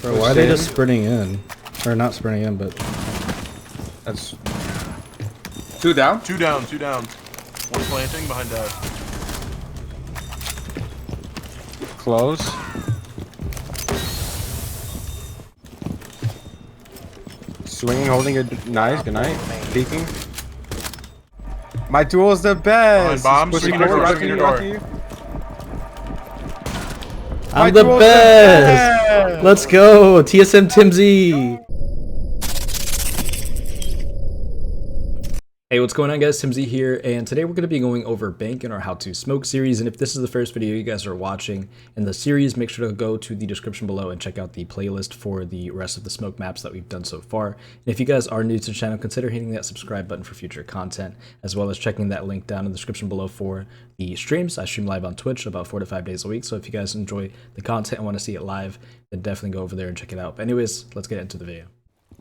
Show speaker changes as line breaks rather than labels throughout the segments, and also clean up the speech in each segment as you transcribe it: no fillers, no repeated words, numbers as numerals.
Bro, why are they just sprinting in? Or not sprinting in, but...
That's... 2 down?
2 down, 2 down. One planting behind that.
Close. Swinging, holding it. Nice, good night. Peeking. My duel's the best!
Behind bombs,
Pushing
swinging
forward,
door,
rocky,
swinging
rocky.
door.
I'm the best! Let's go! TSM Timzy! Hey, what's going on guys? Timzy here, and today we're going to be going over Bank in our How to Smoke series, and if this is the first video you guys are watching in the series, make sure to go to the description below and check out the playlist for the rest of the smoke maps that we've done so far. And if you guys are new to the channel, consider hitting that subscribe button for future content, as well as checking that link down in the description below for the streams. I stream live on Twitch about 4 to 5 days a week, so if you guys enjoy the content and want to see it live, then definitely go over there and check it out. But anyways, let's get into the video.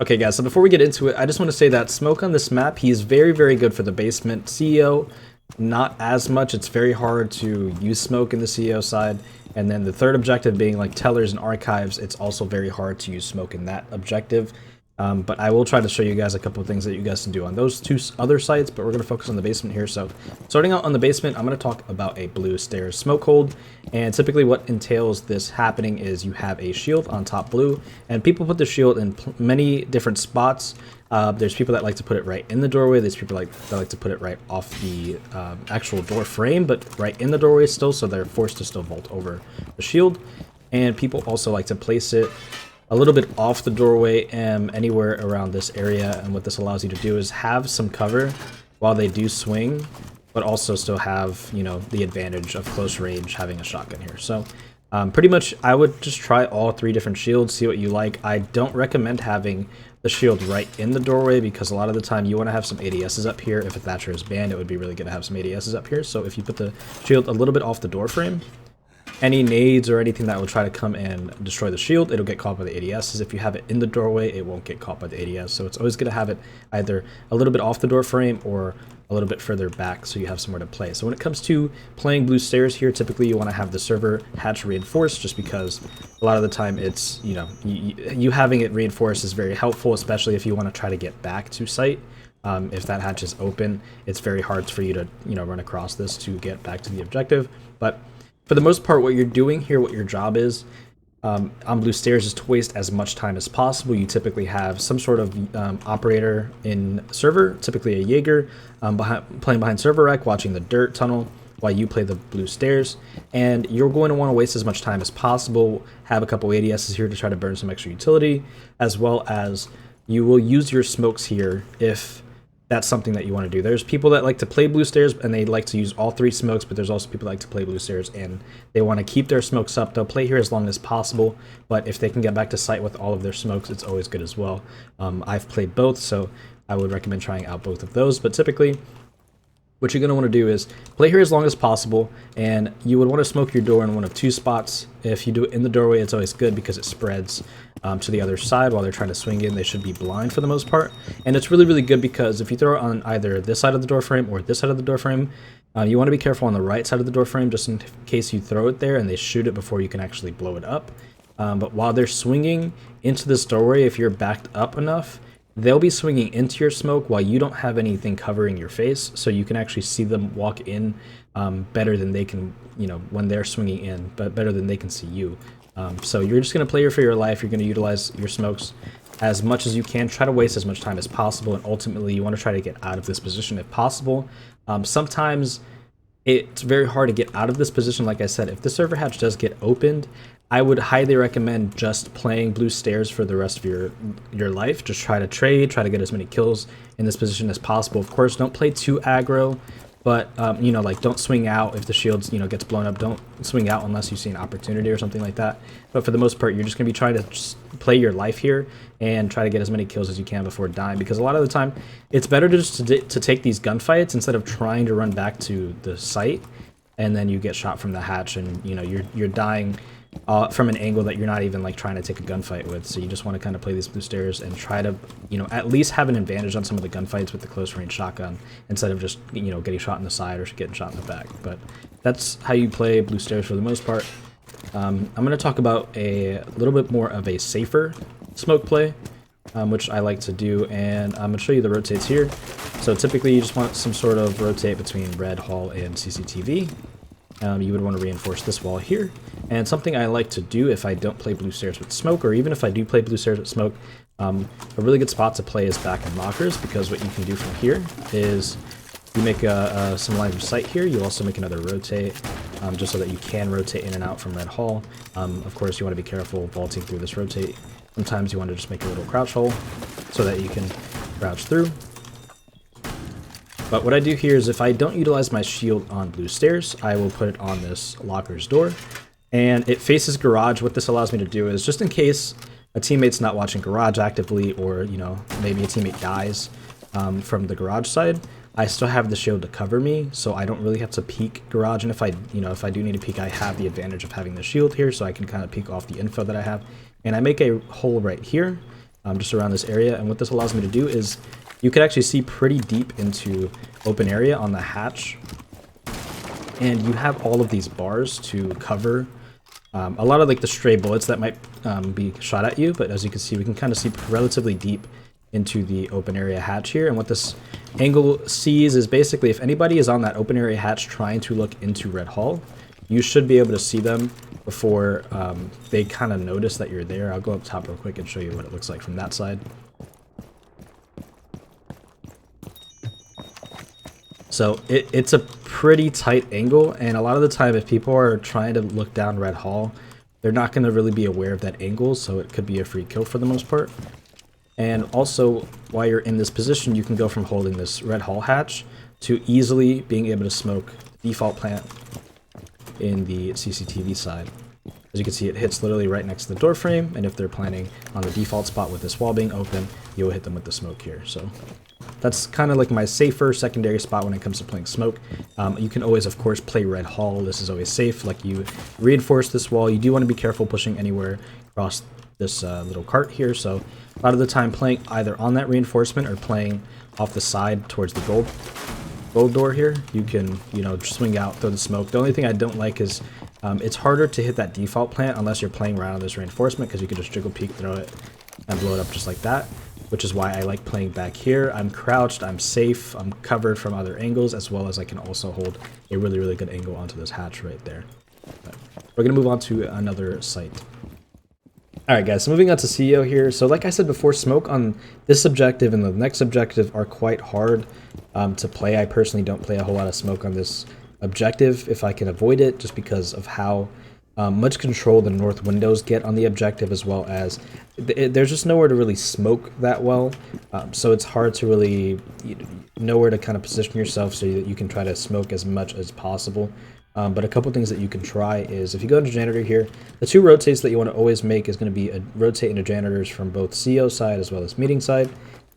Okay guys, so before we get into it, I just want to say that Smoke on this map, he's very, very good for the basement. CEO, not as much. It's very hard to use Smoke in the CEO side. And then the third objective being like Tellers and Archives, it's also very hard to use Smoke in that objective. But I will try to show you guys a couple of things that you guys can do on those two other sites, but we're going to focus on the basement here. So starting out on the basement, I'm going to talk about a blue stairs smoke hold. And typically what entails this happening is you have a shield on top blue, and people put the shield in many different spots. There's people that like to put it right in the doorway. There's people that like to put it right off the actual door frame, but right in the doorway still, so they're forced to still vault over the shield. And people also like to place it a little bit off the doorway and anywhere around this area. And what this allows you to do is have some cover while they do swing, but also still have, you know, the advantage of close range having a shotgun here. So pretty much I would just try all 3 different shields, see what you like. I don't recommend having the shield right in the doorway because a lot of the time you want to have some ADSs up here. If a Thatcher is banned, it would be really good to have some ADSs up here. So if you put the shield a little bit off the door frame, any nades or anything that will try to come and destroy the shield, it'll get caught by the ADSs. If you have it in the doorway, it won't get caught by the ADS. So it's always good to have it either a little bit off the door frame or a little bit further back so you have somewhere to play. So when it comes to playing blue stairs here, typically you want to have the server hatch reinforced, just because a lot of the time it's, you know, you having it reinforced is very helpful, especially if you want to try to get back to site. If that hatch is open, it's very hard for you to, you know, run across this to get back to the objective. But for the most part, what you're doing here, what your job is on blue stairs, is to waste as much time as possible. You typically have some sort of operator in server, typically a Jaeger, playing behind server rack, watching the dirt tunnel while you play the blue stairs. And you're going to want to waste as much time as possible, have a couple ADSs here to try to burn some extra utility, as well as you will use your smokes here if that's something that you want to do. There's people that like to play blue stairs and they like to use all 3 smokes, but there's also people that like to play blue stairs and they want to keep their smokes up. They'll play here as long as possible, but if they can get back to site with all of their smokes, it's always good as well. I've played both, so I would recommend trying out both of those. But typically what you're going to want to do is play here as long as possible, and you would want to smoke your door in one of 2 spots. If you do it in the doorway, it's always good because it spreads to the other side while they're trying to swing in. They should be blind for the most part, and it's really, really good because if you throw it on either this side of the door frame or this side of the door frame, you want to be careful on the right side of the door frame just in case you throw it there and they shoot it before you can actually blow it up. But while they're swinging into this doorway, if you're backed up enough, they'll be swinging into your smoke while you don't have anything covering your face, so you can actually see them walk in better than they can, you know, when they're swinging in, but better than they can see you. So you're just going to play here for your life. You're going to utilize your smokes as much as you can. Try to waste as much time as possible, and ultimately you want to try to get out of this position if possible. Sometimes it's very hard to get out of this position. Like I said, if the server hatch does get opened, I would highly recommend just playing blue stairs for the rest of your life. Just try to trade, try to get as many kills in this position as possible. Of course, don't play too aggro, but you know, like, don't swing out if the shield, you know, gets blown up. Don't swing out unless you see an opportunity or something like that. But for the most part, you're just gonna be trying to just play your life here and try to get as many kills as you can before dying, because a lot of the time it's better to just to take these gunfights instead of trying to run back to the site and then you get shot from the hatch and, you know, you're dying from an angle that you're not even like trying to take a gunfight with. So you just want to kind of play these blue stairs and try to, you know, at least have an advantage on some of the gunfights with the close range shotgun instead of just, you know, getting shot in the side or getting shot in the back. But that's how you play blue stairs for the most part. I'm going to talk about a little bit more of a safer smoke play, which I like to do, and I'm going to show you the rotates here. So typically you just want some sort of rotate between red hall and CCTV. You would want to reinforce this wall here. And something I like to do if I don't play blue stairs with smoke, or even if I do play blue stairs with smoke, a really good spot to play is back in lockers, because what you can do from here is you make some line of sight here. You also make another rotate, just so that you can rotate in and out from red hall. Of course, you want to be careful vaulting through this rotate. Sometimes you want to just make a little crouch hole so that you can crouch through. But what I do here is if I don't utilize my shield on blue stairs, I will put it on this locker's door. And it faces garage. What this allows me to do is, just in case a teammate's not watching garage actively, or, you know, maybe a teammate dies from the garage side, I still have the shield to cover me, so I don't really have to peek garage. And if I do need to peek, I have the advantage of having the shield here, so I can kind of peek off the info that I have. And I make a hole right here, just around this area. And what this allows me to do is, you can actually see pretty deep into open area on the hatch. And you have all of these bars to cover a lot of like the stray bullets that might be shot at you. But as you can see, we can kind of see relatively deep into the open area hatch here. And what this angle sees is basically if anybody is on that open area hatch trying to look into red hall, you should be able to see them before they kind of notice that you're there. I'll go up top real quick and show you what it looks like from that side. So it's a pretty tight angle, and a lot of the time if people are trying to look down red hall, they're not going to really be aware of that angle, so it could be a free kill for the most part. And also, while you're in this position, you can go from holding this red hall hatch to easily being able to smoke default plant in the CCTV side. As you can see, it hits literally right next to the door frame, and if they're planning on the default spot with this wall being open, you'll hit them with the smoke here. So that's kind of like my safer secondary spot when it comes to playing smoke. You can always, of course, play red hall. This is always safe. Like, you reinforce this wall. You do want to be careful pushing anywhere across this little cart here. So a lot of the time playing either on that reinforcement or playing off the side towards the gold door here, you can, you know, swing out, throw the smoke. The only thing I don't like is it's harder to hit that default plant unless you're playing around on this reinforcement, because you can just jiggle peek, throw it, and blow it up just like that, which is why I like playing back here. I'm crouched, I'm safe, I'm covered from other angles, as well as I can also hold a really, really good angle onto this hatch right there. But we're going to move on to another site. Alright guys, so moving on to CEO here. So like I said before, smoke on this objective and the next objective are quite hard to play. I personally don't play a whole lot of smoke on this objective if I can avoid it, just because of how much control the north windows get on the objective, as well as there's just nowhere to really smoke that well. So it's hard to really know where to kind of position yourself so that you can try to smoke as much as possible. But a couple things that you can try is, if you go into janitor here, the two rotates that you want to always make is going to be a rotate into janitors from both CO side as well as meeting side,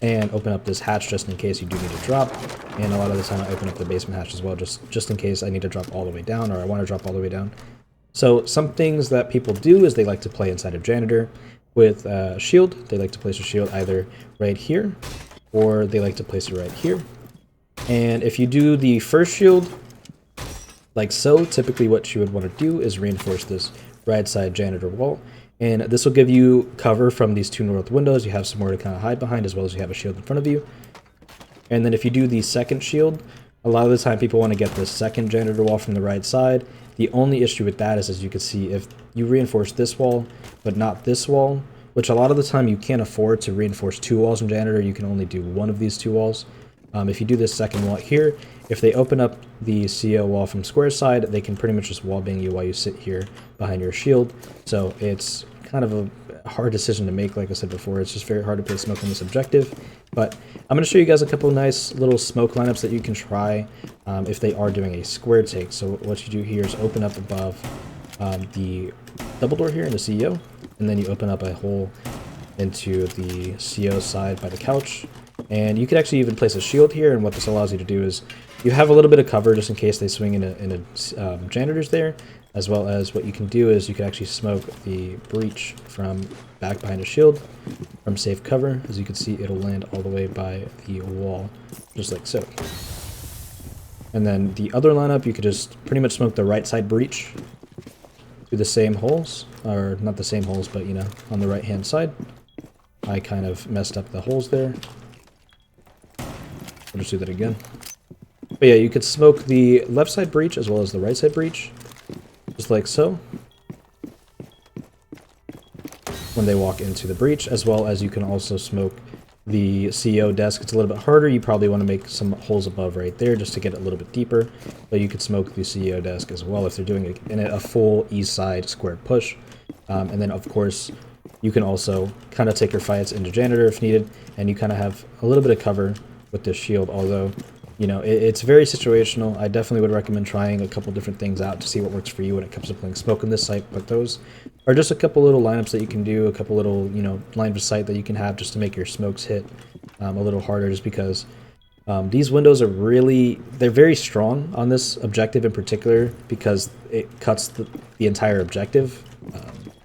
and open up this hatch just in case you do need to drop. And a lot of the time I open up the basement hatch as well, just in case I need to drop all the way down, or I want to drop all the way down. So some things that people do is they like to play inside of janitor with a shield. They like to place a shield either right here, or they like to place it right here. And if you do the first shield like so, typically what you would want to do is reinforce this right side janitor wall, and this will give you cover from these two north windows. You have somewhere to kind of hide behind, as well as you have a shield in front of you. And then if you do the second shield, a lot of the time people want to get the second janitor wall from the right side. The only issue with that is, as you can see, if you reinforce this wall but not this wall, which a lot of the time you can't afford to reinforce two walls in janitor, you can only do one of these two walls. If you do this second wall here, if they open up the CO wall from square side, they can pretty much just wallbang you while you sit here behind your shield. So it's kind of a hard decision to make. Like I said before, it's just very hard to play smoke on this objective. But I'm going to show you guys a couple nice little smoke lineups that you can try if they are doing a square take. So what you do here is open up above the double door here in the CEO, and then you open up a hole into the CO side by the couch. And you could actually even place a shield here, and what this allows you to do is you have a little bit of cover just in case they swing into janitors there, as well as what you can do is you can actually smoke the breach from back behind a shield from safe cover. As you can see, it'll land all the way by the wall, just like so. And then the other lineup, you could just pretty much smoke the right side breach to do the same holes, or not the same holes, but you know, on the right hand side. I kind of messed up the holes there. I'll just do that again. But yeah, you could smoke the left side breach as well as the right side breach, just like so, when they walk into the breach, as well as you can also smoke the CEO desk. It's a little bit harder. You probably want to make some holes above right there just to get it a little bit deeper, but you could smoke the CEO desk as well if they're doing a full east side squared push. And then of course you can also kind of take your fights into janitor if needed, and you kind of have a little bit of cover with this shield, although you know, it's very situational. I definitely would recommend trying a couple different things out to see what works for you when it comes to playing smoke in this site, but those are just a couple little lineups that you can do, a couple little, you know, line of sight that you can have just to make your smokes hit a little harder, just because these windows are they're very strong on this objective in particular, because it cuts the entire objective.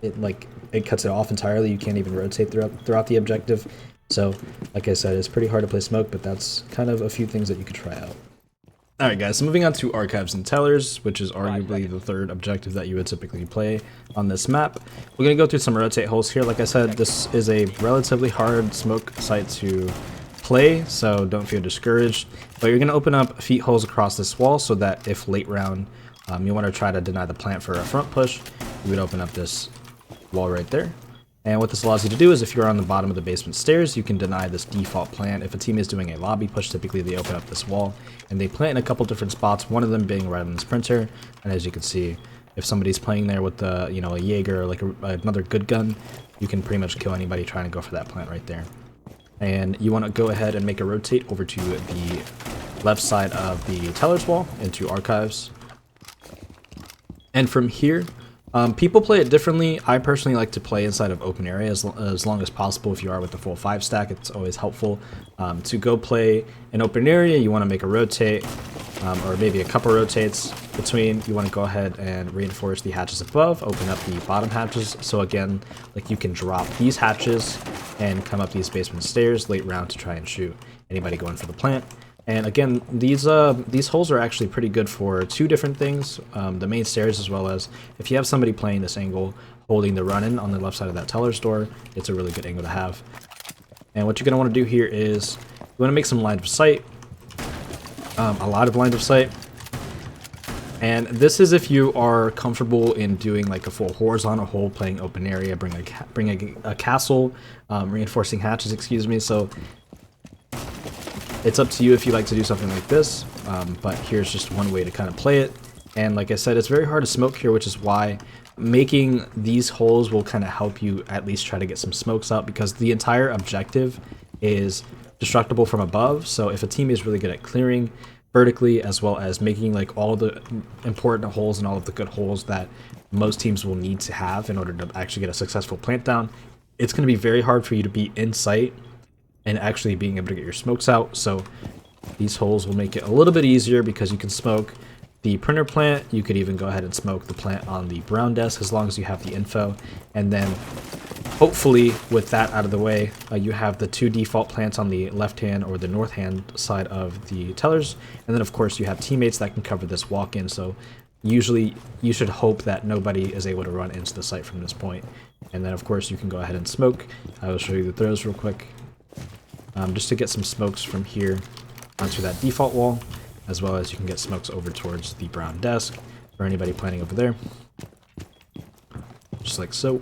It cuts it off entirely. You can't even rotate throughout the objective. So, like I said, it's pretty hard to play smoke, but that's kind of a few things that you could try out. Alright guys, so moving on to archives and tellers, which is arguably the third objective that you would typically play on this map. We're going to go through some rotate holes here. Like I said, this is a relatively hard smoke site to play, so don't feel discouraged. But you're going to open up feet holes across this wall so that if late round you want to try to deny the plant for a front push, you would open up this wall right there. And what this allows you to do is if you're on the bottom of the basement stairs, you can deny this default plant. If a team is doing a lobby push, typically they open up this wall and they plant in a couple different spots, one of them being right on this printer. And as you can see, if somebody's playing there with the, you know, a Jaeger or like another good gun, you can pretty much kill anybody trying to go for that plant right there. And you want to go ahead and make a rotate over to the left side of the teller's wall into archives. And from here, people play it differently. I personally like to play inside of open area as long as possible. If you are with the full 5 stack, it's always helpful to go play an open area. You want to make a rotate or maybe a couple rotates between. You want to go ahead and reinforce the hatches above, open up the bottom hatches. So again, like you can drop these hatches and come up these basement stairs late round to try and shoot anybody going for the plant. And again, these holes are actually pretty good for two different things, the main stairs, as well as if you have somebody playing this angle holding the run-in on the left side of that teller's door, it's a really good angle to have. And what you're going to want to do here is you want to make some lines of sight, a lot of lines of sight. And this is if you are comfortable in doing like a full horizontal hole, playing open area, bring a castle, reinforcing hatches, excuse me. So it's up to you if you like to do something like this, but here's just one way to kind of play it. And like I said, it's very hard to smoke here, which is why making these holes will kind of help you at least try to get some smokes out, because the entire objective is destructible from above. So if a team is really good at clearing vertically, as well as making like all the important holes and all of the good holes that most teams will need to have in order to actually get a successful plant down, it's going to be very hard for you to be in sight and actually being able to get your smokes out. So these holes will make it a little bit easier because you can smoke the printer plant. You could even go ahead and smoke the plant on the brown desk as long as you have the info. And then hopefully with that out of the way, you have the two default plants on the left hand or the north hand side of the tellers. And then of course you have teammates that can cover this walk-in. So usually you should hope that nobody is able to run into the site from this point. And then of course you can go ahead and smoke. I will show you the throws real quick. Just to get some smokes from here onto that default wall, as well as you can get smokes over towards the brown desk or anybody planning over there, just like so.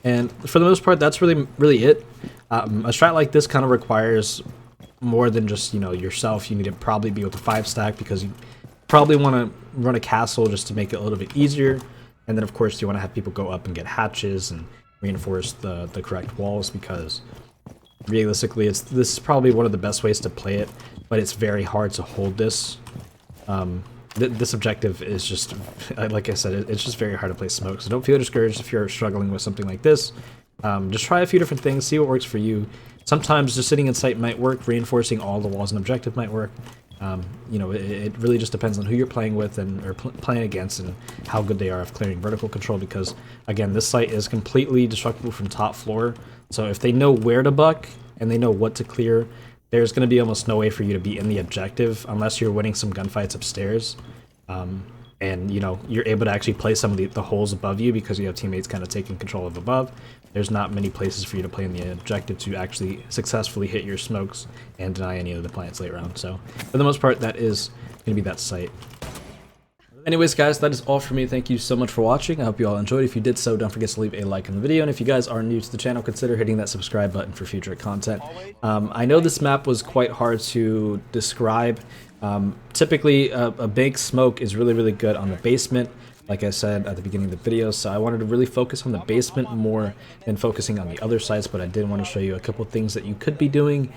And for the most part, that's really it. A strat like this kind of requires more than just, you know, yourself. You need to probably be with a 5 stack because you probably want to run a castle just to make it a little bit easier. And then of course you want to have people go up and get hatches and reinforce the correct walls, because realistically this is probably one of the best ways to play it, but it's very hard to hold this. This objective is just, like I said, it's just very hard to play smoke, so don't feel discouraged if you're struggling with something like this. Just try a few different things, see what works for you. Sometimes just sitting in sight might work, reinforcing all the walls and objective might work. You know, it really just depends on who you're playing with or playing against and how good they are of clearing vertical control, because again, this site is completely destructible from top floor. So if they know where to buck and they know what to clear, there's going to be almost no way for you to be in the objective unless you're winning some gunfights upstairs. and you know you're able to actually play some of the holes above you because you have teammates kind of taking control of above. There's not many places for you to play in the objective to actually successfully hit your smokes and deny any of the plants late round. So for the most part, that is going to be that site. Anyways, guys, that is all for me. Thank you so much for watching. I hope you all enjoyed. If you did so, don't forget to leave a like on the video. And if you guys are new to the channel, consider hitting that subscribe button for future content. I know this map was quite hard to describe. Typically, a bank smoke is really, really good on the basement, like I said at the beginning of the video. So I wanted to really focus on the basement more than focusing on the other sites, but I did want to show you a couple things that you could be doing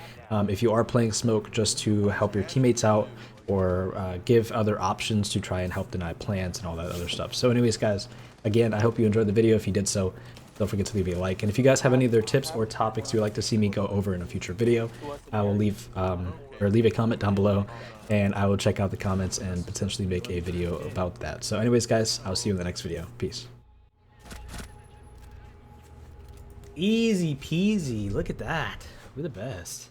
if you are playing smoke, just to help your teammates out, or give other options to try and help deny plants and all that other stuff. So anyways, guys, again, I hope you enjoyed the video. If you did so, don't forget to leave a like. And if you guys have any other tips or topics you'd like to see me go over in a future video, I will leave a comment down below, and I will check out the comments and potentially make a video about that. So anyways, guys, I'll see you in the next video. Peace.
Easy peasy. Look at that. We're the best.